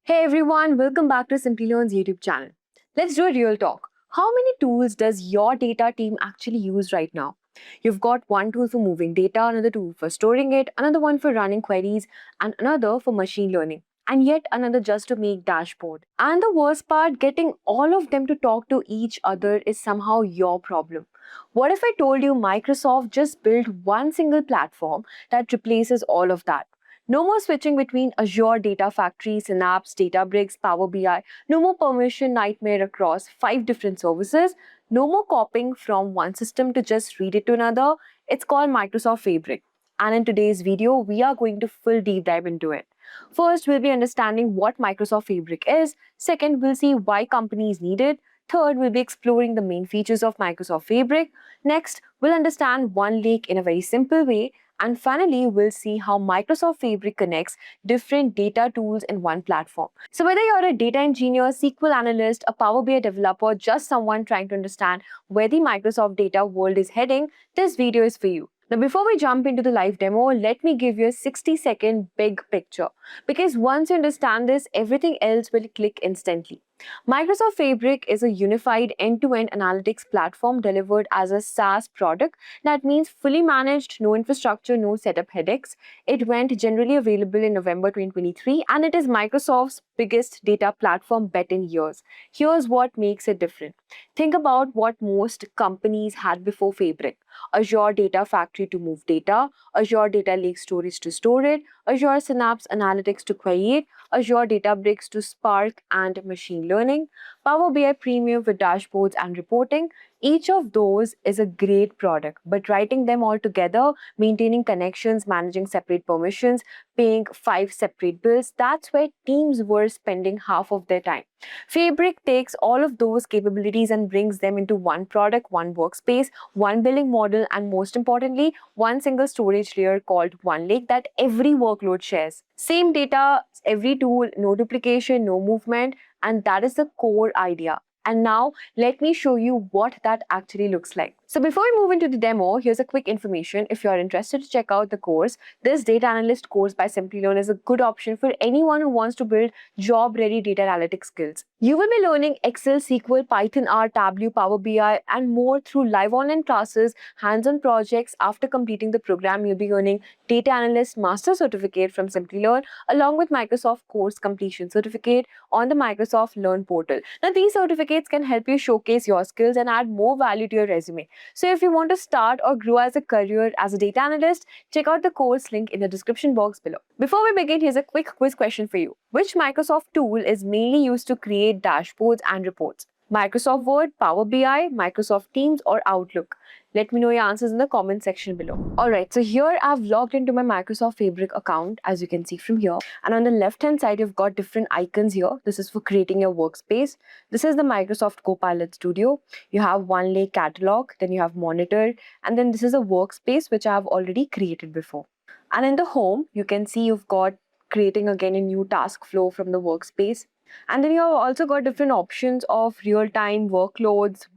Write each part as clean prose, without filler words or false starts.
Hey everyone, welcome back to Simply Learn's YouTube channel. Let's do a real talk. How many tools does your data team actually use right now? You've got one tool for moving data, another tool for storing it, another one for running queries, and another for machine learning, and yet another just to make dashboard. And the worst part, getting all of them to talk to each other is somehow your problem. What if I told you Microsoft just built one single platform that replaces all of that? No more switching between Azure Data Factory, Synapse, Databricks, Power BI. No more permission nightmare across 5 different services. No more copying from one system to just read it to another. It's called Microsoft Fabric. And in today's video, we are going to full deep dive into it. First, we'll be understanding what Microsoft Fabric is. Second, we'll see why companies need it. Third, we'll be exploring the main features of Microsoft Fabric. Next, we'll understand OneLake in a very simple way. And finally, we'll see how Microsoft Fabric connects different data tools in one platform. So whether you're a data engineer, SQL analyst, a Power BI developer, just someone trying to understand where the Microsoft data world is heading, this video is for you. Now, before we jump into the live demo, let me give you a 60-second big picture. Because once you understand this, everything else will click instantly. Microsoft Fabric is a unified end-to-end analytics platform delivered as a SaaS product. That means fully managed, no infrastructure, no setup headaches. It went generally available in November 2023 and it is Microsoft's biggest data platform bet in years. Here's what makes it different. Think about what most companies had before Fabric. Azure Data Factory to move data, Azure Data Lake Storage to store it, Azure Synapse Analytics to query it, Azure Databricks to Spark and machine learning, Power BI Premium for dashboards and reporting. Each of those is a great product, but writing them all together, maintaining connections, managing separate permissions, paying 5 separate bills, that's where teams were spending half of their time. Fabric takes all of those capabilities and brings them into one product, one workspace, one billing model, and most importantly, one single storage layer called OneLake that every workload shares. Same data, every tool, no duplication, no movement, and that is the core idea. And now let me show you what that actually looks like. So before we move into the demo, here's a quick information. If you're interested to check out the course, this data analyst course by Simplilearn is a good option for anyone who wants to build job-ready data analytics skills. You will be learning Excel, SQL, Python, R, Tableau, Power BI, and more through live online classes, hands-on projects. After completing the program, you'll be earning Data Analyst Master Certificate from Simplilearn, along with Microsoft Course Completion Certificate on the Microsoft Learn portal. Now, these certificates can help you showcase your skills and add more value to your resume. So if you want to start or grow as a career as a data analyst, check out the course link in the description box below. Before we begin, here's a quick quiz question for you. Which Microsoft tool is mainly used to create dashboards and reports? Microsoft Word, Power BI, Microsoft Teams, or Outlook? Let me know your answers in the comment section below. Alright, so here I've logged into my Microsoft Fabric account, as you can see from here. And on the left-hand side, you've got different icons here. This is for creating your workspace. This is the Microsoft Copilot Studio. You have OneLake Catalog, then you have Monitor, and then this is a workspace which I have already created before. And in the home, you can see you've got creating again a new task flow from the workspace. And then you have also got different options of real-time workloads,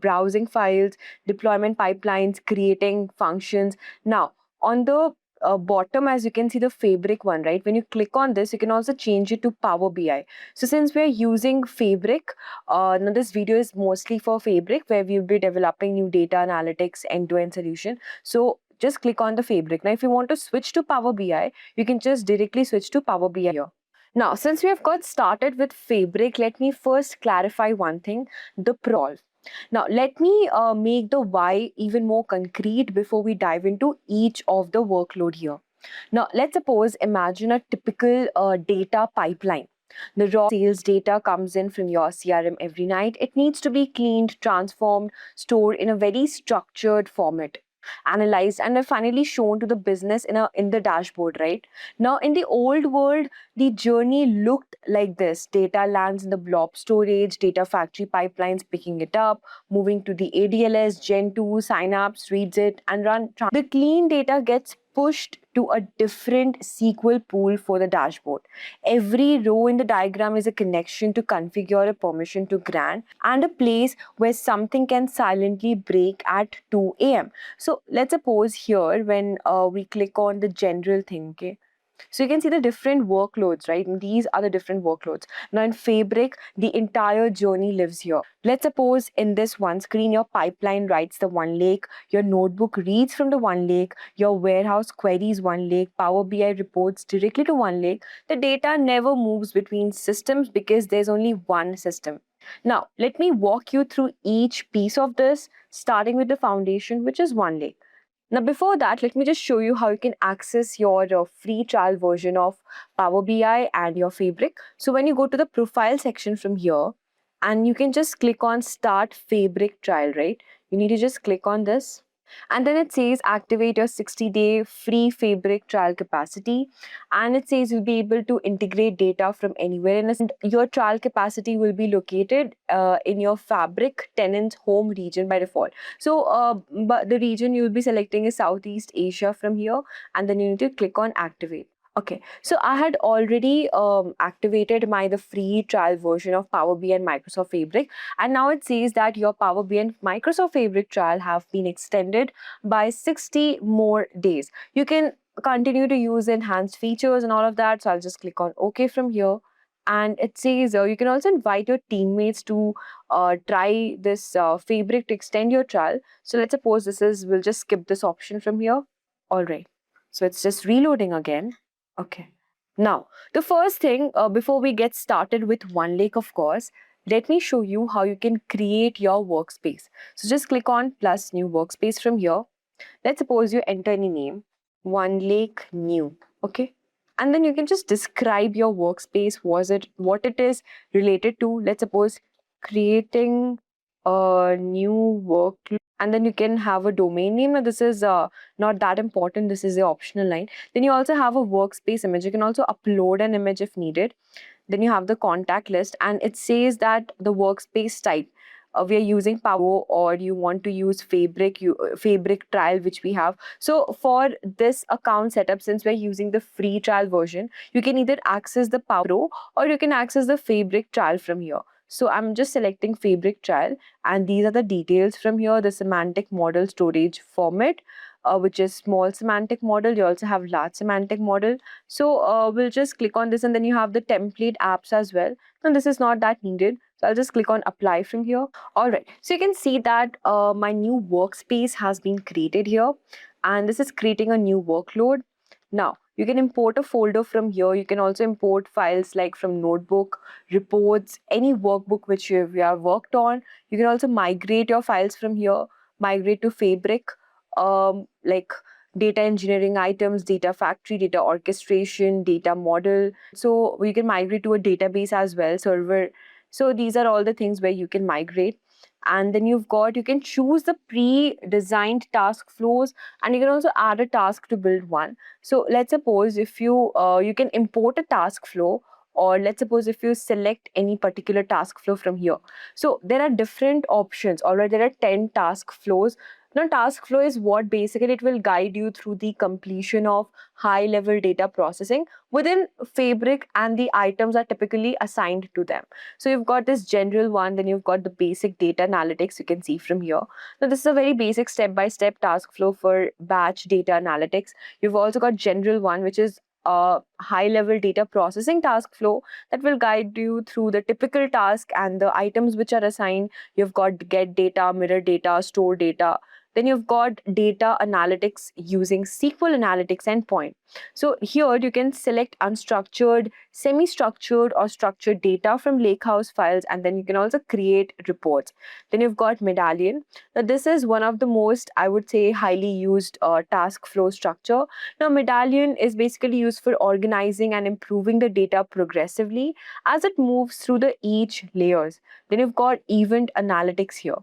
browsing files, deployment pipelines, creating functions. Now, on the bottom, as you can see the Fabric one, right? When you click on this, you can also change it to Power BI. So since we are using Fabric, now this video is mostly for Fabric, where we'll be developing new data analytics end-to-end solution. So just click on the Fabric. Now, if you want to switch to Power BI, you can just directly switch to Power BI here. Now, since we have got started with Fabric, let me first clarify one thing, the prol. Now, let me make the why even more concrete before we dive into each of the workload here. Now, let's suppose, imagine a typical data pipeline. The raw sales data comes in from your CRM every night. It needs to be cleaned, transformed, stored in a very structured format, analyzed, and then finally shown to the business in the dashboard, right? Now, in the old world, the journey looked like this. Data lands in the blob storage, data factory pipelines picking it up, moving to the ADLS, Gen 2, Synapse reads it and run. The clean data gets pushed to a different SQL pool for the dashboard. Every row in the diagram is a connection to configure a permission to grant and a place where something can silently break at 2 a.m. So let's suppose here when we click on the general thing, okay? So you can see the different workloads, right? And these are the different workloads. Now in Fabric, the entire journey lives here. Let's suppose in this one screen, your pipeline writes the one lake, your notebook reads from the one lake, your warehouse queries one lake, Power BI reports directly to one lake. The data never moves between systems because there's only one system. Now, let me walk you through each piece of this, starting with the foundation, which is one lake. Now, before that, let me just show you how you can access your free trial version of Power BI and your Fabric. So when you go to the profile section from here, and you can just click on Start Fabric Trial, right? You need to just click on this. And then it says activate your 60-day free Fabric trial capacity. And it says you'll be able to integrate data from anywhere. And your trial capacity will be located in your Fabric tenant's home region by default. So but the region you'll be selecting is Southeast Asia from here. And then you need to click on activate. Okay, so I had already activated the free trial version of Power BI and Microsoft Fabric, and now it says that your Power BI and Microsoft Fabric trial have been extended by 60 more days. You can continue to use enhanced features and all of that, so I'll just click on OK from here. And it says you can also invite your teammates to try this Fabric to extend your trial. So let's suppose we'll just skip this option from here. All right, so it's just reloading again. Okay. Now, the first thing before we get started with OneLake, of course, let me show you how you can create your workspace. So just click on plus new workspace from here. Let's suppose you enter any name, OneLake new, okay? And then you can just describe your workspace, what it is related to. Let's suppose creating a new work, and then you can have a domain name. Now this is not that important. This is the optional line. Then you also have a workspace image. You can also upload an image if needed. Then you have the contact list, and it says that the workspace type. We are using Power, or you want to use Fabric, Fabric trial, which we have. So for this account setup, since we're using the free trial version, you can either access the Power Pro or you can access the Fabric trial from here. So I'm just selecting Fabric trial, and these are the details from here, the semantic model storage format, which is small semantic model. You also have large semantic model. So we'll just click on this, and then you have the template apps as well. And this is not that needed. So I'll just click on apply from here. All right, so you can see that my new workspace has been created here, and this is creating a new workload. Now, you can import a folder from here. You can also import files like from notebook, reports, any workbook which you have worked on. You can also migrate your files from here, migrate to Fabric, like data engineering items, data factory, data orchestration, data model. So you can migrate to a database as well, server. So these are all the things where you can migrate. And then you can choose the pre-designed task flows, and you can also add a task to build one. So let's suppose if you can import a task flow, or let's suppose if you select any particular task flow from here. So there are different options. Already there are 10 task flows. Now, task flow is what basically it will guide you through the completion of high level data processing within Fabric, and the items are typically assigned to them. So you've got this general one, then you've got the basic data analytics you can see from here. Now, this is a very basic step-by-step task flow for batch data analytics. You've also got general one, which is a high-level data processing task flow that will guide you through the typical task and the items which are assigned. You've got get data, mirror data, store data. Then you've got data analytics using SQL Analytics endpoint. So here you can select unstructured, semi-structured or structured data from Lakehouse files, and then you can also create reports. Then you've got Medallion. Now this is one of the most, I would say, highly used task flow structure. Now Medallion is basically used for organizing and improving the data progressively as it moves through the each layers. Then you've got Event Analytics here.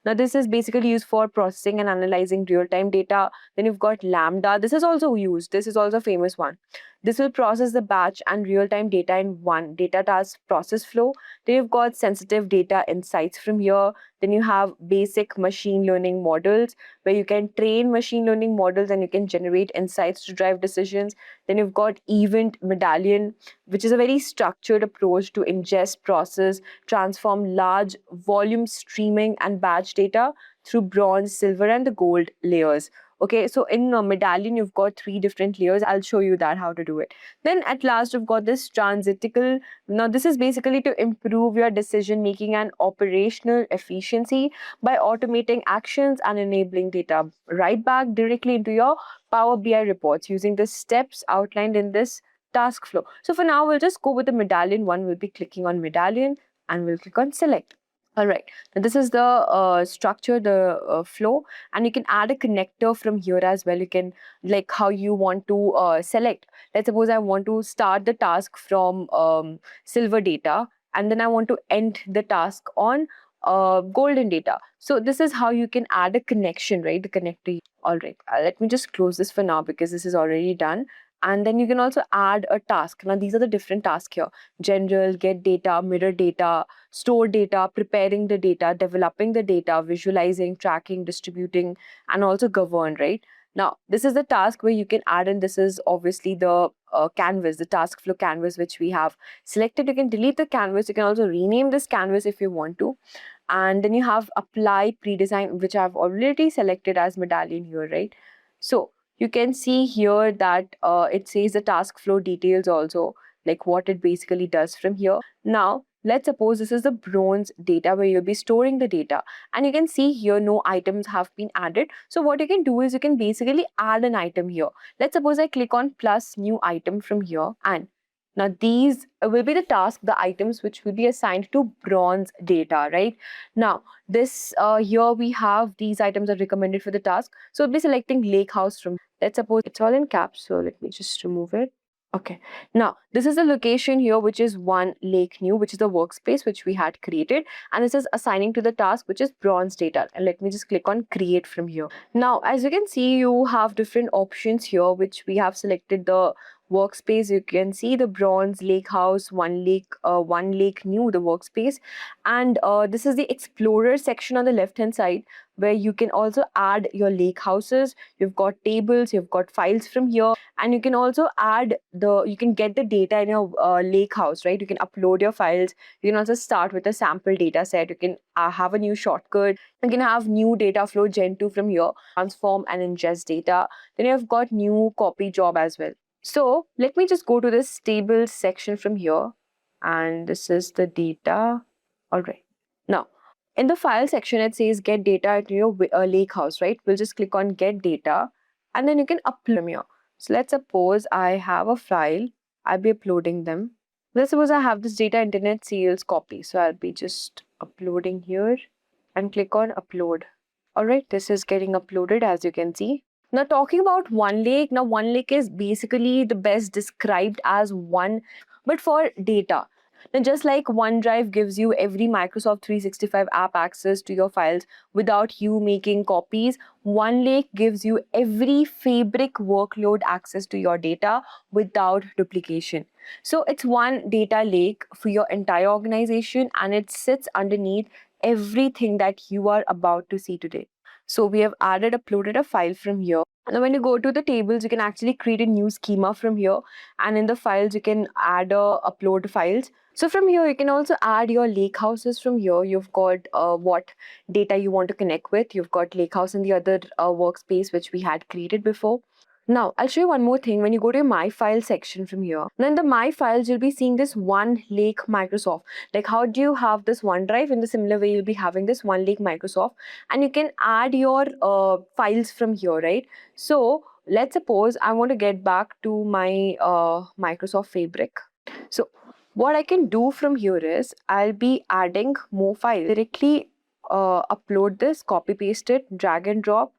Now, this is basically used for processing and analyzing real-time data. Then you've got Lambda. This is also used. This is also a famous one. This will process the batch and real-time data in one data task process flow. Then you've got sensitive data insights from here. Then you have basic machine learning models, where you can train machine learning models and you can generate insights to drive decisions. Then you've got Event Medallion, which is a very structured approach to ingest, process, transform large volume streaming and batch data through bronze, silver, and the gold layers. Okay, so in Medallion, you've got 3 different layers. I'll show you that how to do it. Then at last, you've got this transitical. Now, this is basically to improve your decision making and operational efficiency by automating actions and enabling data right back directly into your Power BI reports using the steps outlined in this task flow. So for now, we'll just go with the Medallion one. We'll be clicking on Medallion and we'll click on select. All right, now this is the structure, the flow, and you can add a connector from here as well. You can, like, how you want to select. Let's suppose I want to start the task from silver data, and then I want to end the task on golden data. So this is how you can add a connection, right? The connector. All right, let me just close this for now because this is already done. And then you can also add a task. Now these are the different tasks here: general, get data, mirror data, store data, preparing the data, developing the data, visualizing, tracking, distributing, and also govern, right? Now, this is the task where you can add in. This is obviously the canvas, the task flow canvas, which we have selected. You can delete the canvas. You can also rename this canvas if you want to. And then you have apply pre-design, which I've already selected as Medallion here, right? So you can see here that it says the task flow details also, like what it basically does from here. Now, let's suppose this is the bronze data where you'll be storing the data, and you can see here no items have been added. So what you can do is you can basically add an item here. Let's suppose I click on plus new item from here, and now these will be the task, the items which will be assigned to bronze data, right? Now, this here we have these items are recommended for the task. So we'll be selecting lake house from, let's suppose it's all in caps. So let me just remove it. Okay, now this is the location here, which is one lake new, which is the workspace which we had created. And this is assigning to the task, which is bronze data. And let me just click on create from here. Now, as you can see, you have different options here, which we have selected the workspace. You can see the bronze lake house, one lake new, the workspace. And this is the explorer section on the left hand side, where you can also add your lake houses. You've got tables, you've got files from here, and you can also add you can get the data in your lake house, right? You can upload your files. You can also start with a sample data set. You can have a new shortcut. You can have new data flow gen 2 from here, transform and ingest data. Then you've got new copy job as well. So let me just go to this table section from here, and this is the data. All right. Now, in the file section, it says get data to your lake house, right? We'll just click on get data, and then you can upload them here. So let's suppose I have a file. I'll be uploading them. Let's suppose I have this data internet sales copy. So I'll be just uploading here and click on upload. All right, this is getting uploaded, as you can see. Now, talking about OneLake, now OneLake is basically the best described as one, but for data. Now, just like OneDrive gives you every Microsoft 365 app access to your files without you making copies, OneLake gives you every Fabric workload access to your data without duplication. So it's one data lake for your entire organization, and it sits underneath everything that you are about to see today. So we have uploaded a file from here. Now, when you go to the tables, you can actually create a new schema from here. And in the files, you can add upload files. So from here, you can also add your lake houses from here. You've got what data you want to connect with. You've got lake house in the other workspace, which we had created before. Now, I'll show you one more thing. When you go to your My File section from here, now in the My Files, you'll be seeing this One Lake Microsoft. Like, how do you have this OneDrive? In the similar way, you'll be having this One Lake Microsoft, and you can add your files from here, right? So, let's suppose I want to get back to my Microsoft Fabric. So, what I can do from here is I'll be adding more files. Directly upload this, copy paste it, drag and drop,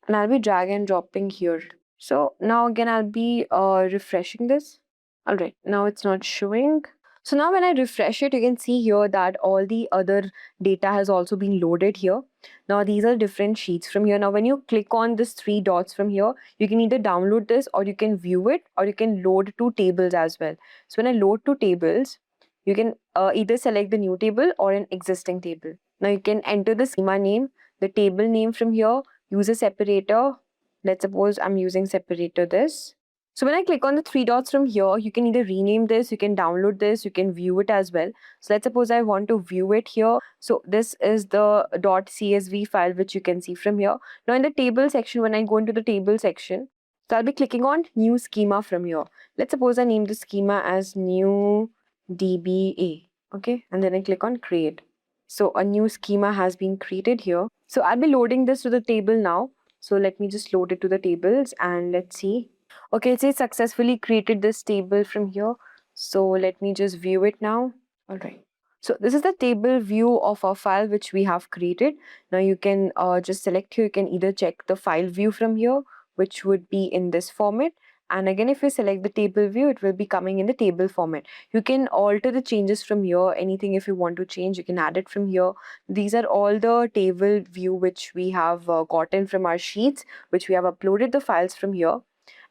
and I'll be drag and dropping here. So now again, I'll be refreshing this. All right, now it's not showing. So now when I refresh it, you can see here that all the other data has also been loaded here. Now these are different sheets from here. Now when you click on this 3 dots from here, you can either download this, or you can view it, or you can load to tables as well. So when I load to tables, you can either select the new table or an existing table. Now you can enter the schema name, the table name from here, use a separator. Let's suppose I'm using separator this. So when I click on the 3 dots from here, you can either rename this, you can download this, you can view it as well. So let's suppose I want to view it here. So this is the .csv file which you can see from here. Now in the table section, when I go into the table section, so I'll be clicking on new schema from here. Let's suppose I name the schema as new DBA. Okay, and then I click on create. So a new schema has been created here. So I'll be loading this to the table now. So let me just load it to the tables and let's see. Okay, it says successfully created this table from here. So let me just view it now. All right. So this is the table view of our file which we have created. Now you can just select here. You can either check the file view from here, which would be in this format. And again, if you select the table view, it will be coming in the table format. You can alter the changes from here. Anything if you want to change, you can add it from here. These are all the table view which we have gotten from our sheets, which we have uploaded the files from here.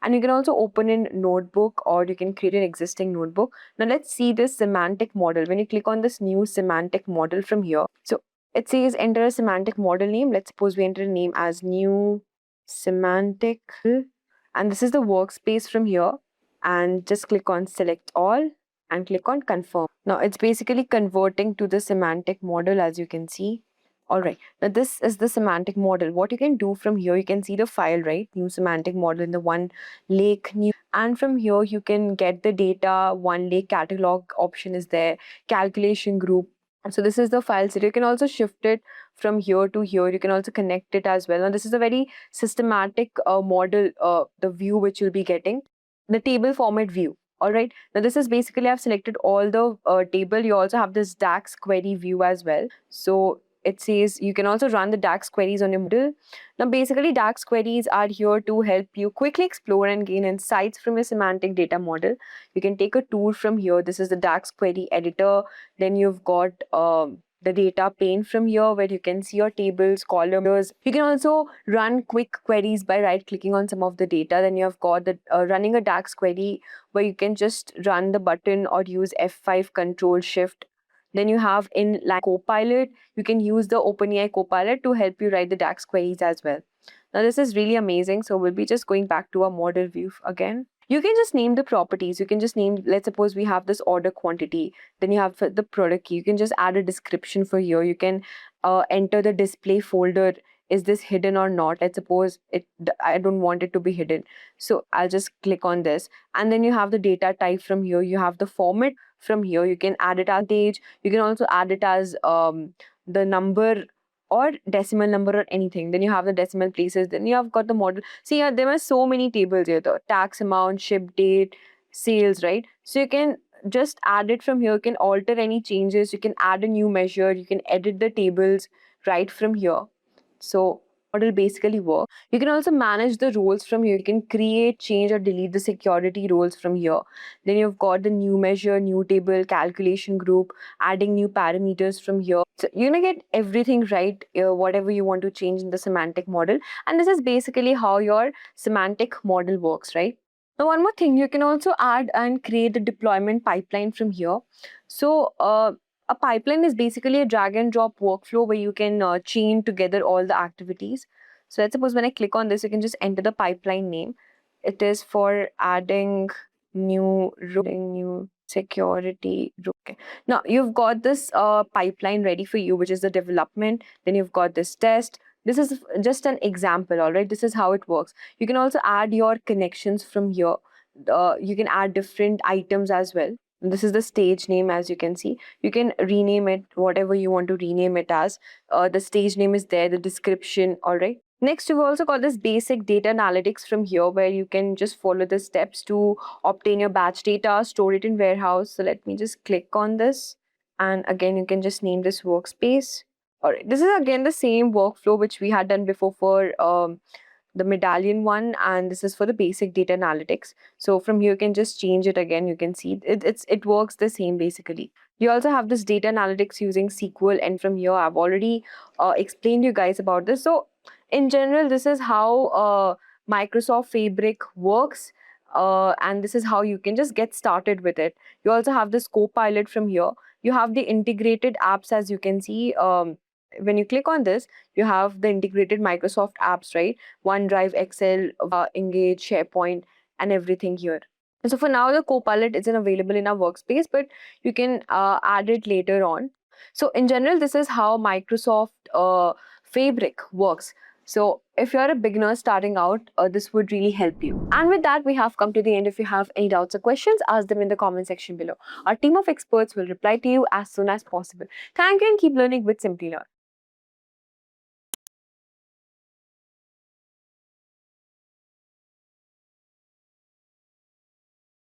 And you can also open in notebook or you can create an existing notebook. Now let's see this semantic model. When you click on this new semantic model from here, so it says enter a semantic model name. Let's suppose we enter a name as new semantic, and this is the workspace from here, and just click on select all and click on confirm. Now it's basically converting to the semantic model, as you can see. All right, now this is the semantic model. What you can do from here, you can see the file, right? New semantic model in the one lake new, and from here you can get the data. One lake catalog option is there, calculation group. So this is the file set. You can also shift it from here to here. You can also connect it as well. Now this is a very systematic model, the view which you'll be getting, the table format view. All right. Now this is basically I've selected all the table. You also have this DAX query view as well. So it says you can also run the DAX queries on your model. Now basically DAX queries are here to help you quickly explore and gain insights from your semantic data model. You can take a tour from here. This is the DAX query editor. Then you've got the data pane from here where you can see your tables, columns. You can also run quick queries by right clicking on some of the data. Then you have got the running a DAX query where you can just run the button or use F5 Control Shift. Then you have inline Copilot. You can use the OpenAI Copilot to help you write the DAX queries as well. Now this is really amazing. So we'll be just going back to our model view again. You can just name the properties. You can just name, let's suppose we have this order quantity. Then you have the product key. You can just add a description for here. You can enter the display folder. Is this hidden or not? Let's suppose I don't want it to be hidden. So I'll just click on this. And then you have the data type from here. You have the format from here. You can add it as page. You can also add it as the number or decimal number or anything. Then you have the decimal places. Then you have got the model. See, here, there are so many tables here. The tax amount, ship date, sales, right? So you can just add it from here. You can alter any changes. You can add a new measure. You can edit the tables right from here. So model basically work. You can also manage the roles from here. You can create, change or delete the security roles from here. Then you've got the new measure, new table, calculation group, adding new parameters from here. So you're gonna get everything right, whatever you want to change in the semantic model. And this is basically how your semantic model works, right? Now, one more thing, you can also add and create a deployment pipeline from here. So a pipeline is basically a drag and drop workflow where you can chain together all the activities. So let's suppose when I click on this, you can just enter the pipeline name. It is for adding new security. Okay. Now you've got this pipeline ready for you, which is the development. Then you've got this test. This is just an example, all right? This is how it works. You can also add your connections from here. You can add different items as well. This is the stage name, as you can see. You can rename it whatever you want to rename it as. The stage name is there, the description, all right? Next, you've also got this basic data analytics from here where you can just follow the steps to obtain your batch data, store it in warehouse. So let me just click on this. And again, you can just name this workspace. All right, this is again the same workflow which we had done before for the medallion one, and this is for the basic data analytics. So from here you can just change it again. You can see it works the same basically. You also have this data analytics using SQL, and from here I've already explained you guys about this. So in general, this is how Microsoft Fabric works. And this is how you can just get started with it. You also have this Copilot from here. You have the integrated apps, as you can see. When you click on this, you have the integrated Microsoft apps, right? OneDrive, Excel, Engage, SharePoint, and everything here. So for now, the Copilot isn't available in our workspace, but you can add it later on. So in general, this is how Microsoft Fabric works. So if you're a beginner starting out, this would really help you. And with that, we have come to the end. If you have any doubts or questions, ask them in the comment section below. Our team of experts will reply to you as soon as possible. Thank you and keep learning with Simply Learn.